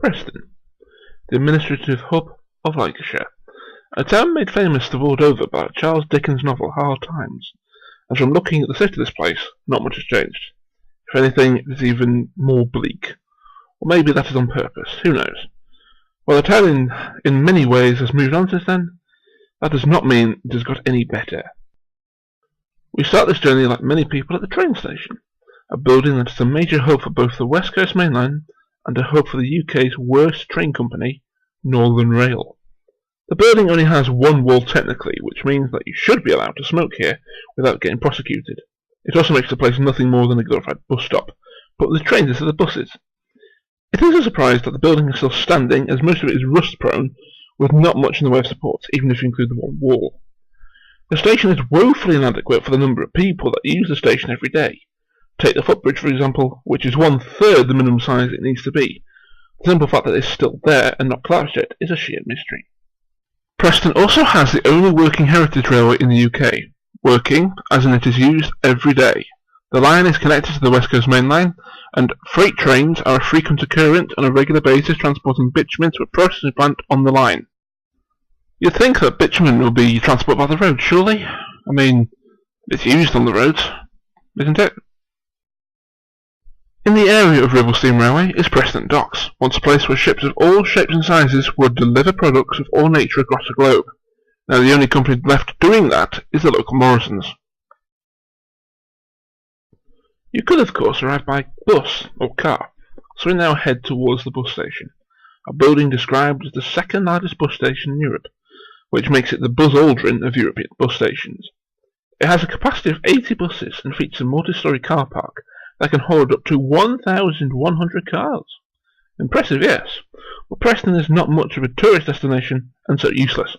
Preston, the administrative hub of Lancashire, a town made famous the world over by Charles Dickens' novel Hard Times, and from looking at the state of this place, not much has changed. If anything, it is even more bleak. Or maybe that is on purpose, who knows? While the town in many ways has moved on since then, that does not mean it has got any better. We start this journey like many people at the train station, a building that is a major hub for both the West Coast Main Line and a hub for the UK's worst train company, Northern Rail. The building only has one wall technically, which means that you should be allowed to smoke here without getting prosecuted. It also makes the place nothing more than a glorified bus stop, but with the trains instead of buses. It is a surprise that the building is still standing, as most of it is rust-prone, with not much in the way of supports, even if you include the one wall. The station is woefully inadequate for the number of people that use the station every day. Take the footbridge, for example, which is 1/3 the minimum size it needs to be. The simple fact that it's still there and not collapsed yet is a sheer mystery. Preston also has the only working heritage railway in the UK, working as in it is used every day. The line is connected to the West Coast Main Line, and freight trains are a frequent occurrence on a regular basis transporting bitumen to a processing plant on the line. You'd think that bitumen will be transported by the road, surely? I mean, it's used on the roads, isn't it? In the area of Ribble Steam Railway is Preston Docks, once a place where ships of all shapes and sizes would deliver products of all nature across the globe. Now the only company left doing that is the local Morrisons. You could of course arrive by bus or car, so we now head towards the bus station, a building described as the second largest bus station in Europe, which makes it the Buzz Aldrin of European bus stations. It has a capacity of 80 buses and features a multi-storey car park that can hold up to 1,100 cars. Impressive, yes, but Preston is not much of a tourist destination and so useless.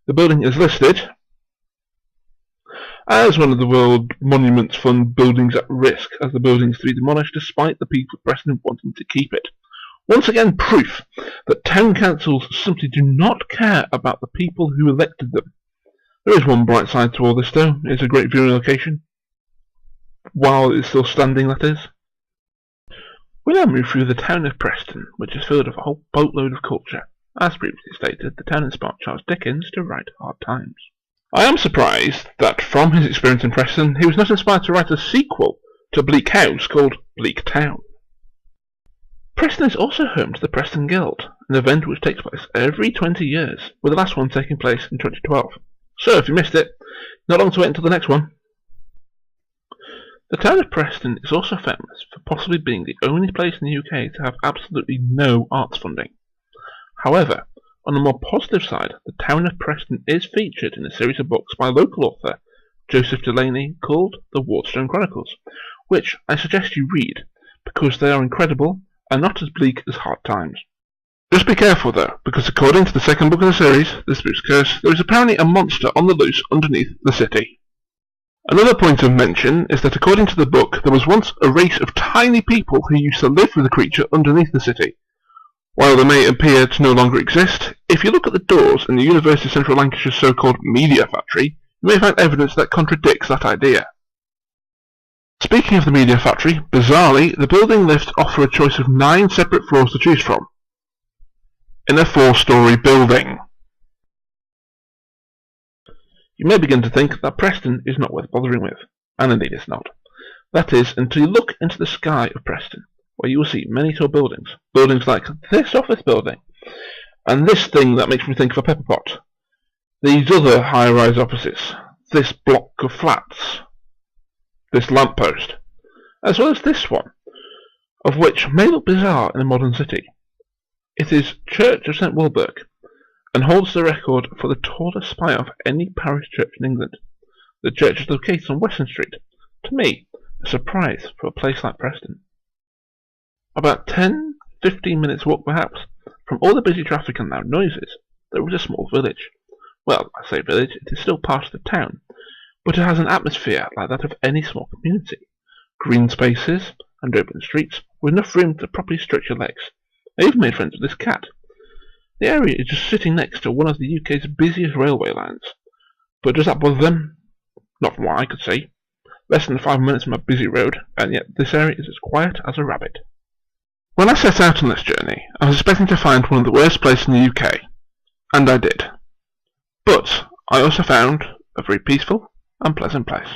The building is listed as one of the World Monuments Fund buildings at risk, as the building is to be demolished despite the people of Preston wanting to keep it. Once again, proof that town councils simply do not care about the people who elected them. There is one bright side to all this though. It's a great viewing location. While it's still standing, that is. We now move through the town of Preston, which is filled with a whole boatload of culture. As previously stated, the town inspired Charles Dickens to write Hard Times. I am surprised that from his experience in Preston, he was not inspired to write a sequel to Bleak House called Bleak Town. Preston is also home to the Preston Guild, an event which takes place every 20 years, with the last one taking place in 2012. So if you missed it, not long to wait until the next one. The town of Preston is also famous for possibly being the only place in the UK to have absolutely no arts funding. However, on the more positive side, the town of Preston is featured in a series of books by local author Joseph Delaney called The Waterstone Chronicles, which I suggest you read, because they are incredible and not as bleak as Hard Times. Just be careful though, because according to the second book of the series, The Spook's Curse, there is apparently a monster on the loose underneath the city. Another point of mention is that according to the book, there was once a race of tiny people who used to live with the creature underneath the city. While they may appear to no longer exist, if you look at the doors in the University of Central Lancashire's so-called Media Factory, you may find evidence that contradicts that idea. Speaking of the Media Factory, bizarrely, the building lifts offer a choice of 9 separate floors to choose from, in a 4-storey building. You may begin to think that Preston is not worth bothering with, and indeed it's not. That is, until you look into the sky of Preston, where you will see many tall buildings. Buildings like this office building, and this thing that makes me think of a pepper pot. These other high-rise offices, this block of flats, this lamppost, as well as this one, of which may look bizarre in a modern city. It is Church of St. Wilburg, and holds the record for the tallest spire of any parish church in England. The church is located on Weston Street. To me, a surprise for a place like Preston. About 10-15 minutes walk perhaps, from all the busy traffic and loud noises, there is a small village. Well, I say village, it is still part of the town, but it has an atmosphere like that of any small community. Green spaces and open streets with enough room to properly stretch your legs. I even made friends with this cat. The area is just sitting next to one of the UK's busiest railway lines. But does that bother them? Not from what I could see. Less than 5 minutes from a busy road, and yet this area is as quiet as a rabbit. When I set out on this journey, I was expecting to find one of the worst places in the UK, and I did. But I also found a very peaceful and pleasant place.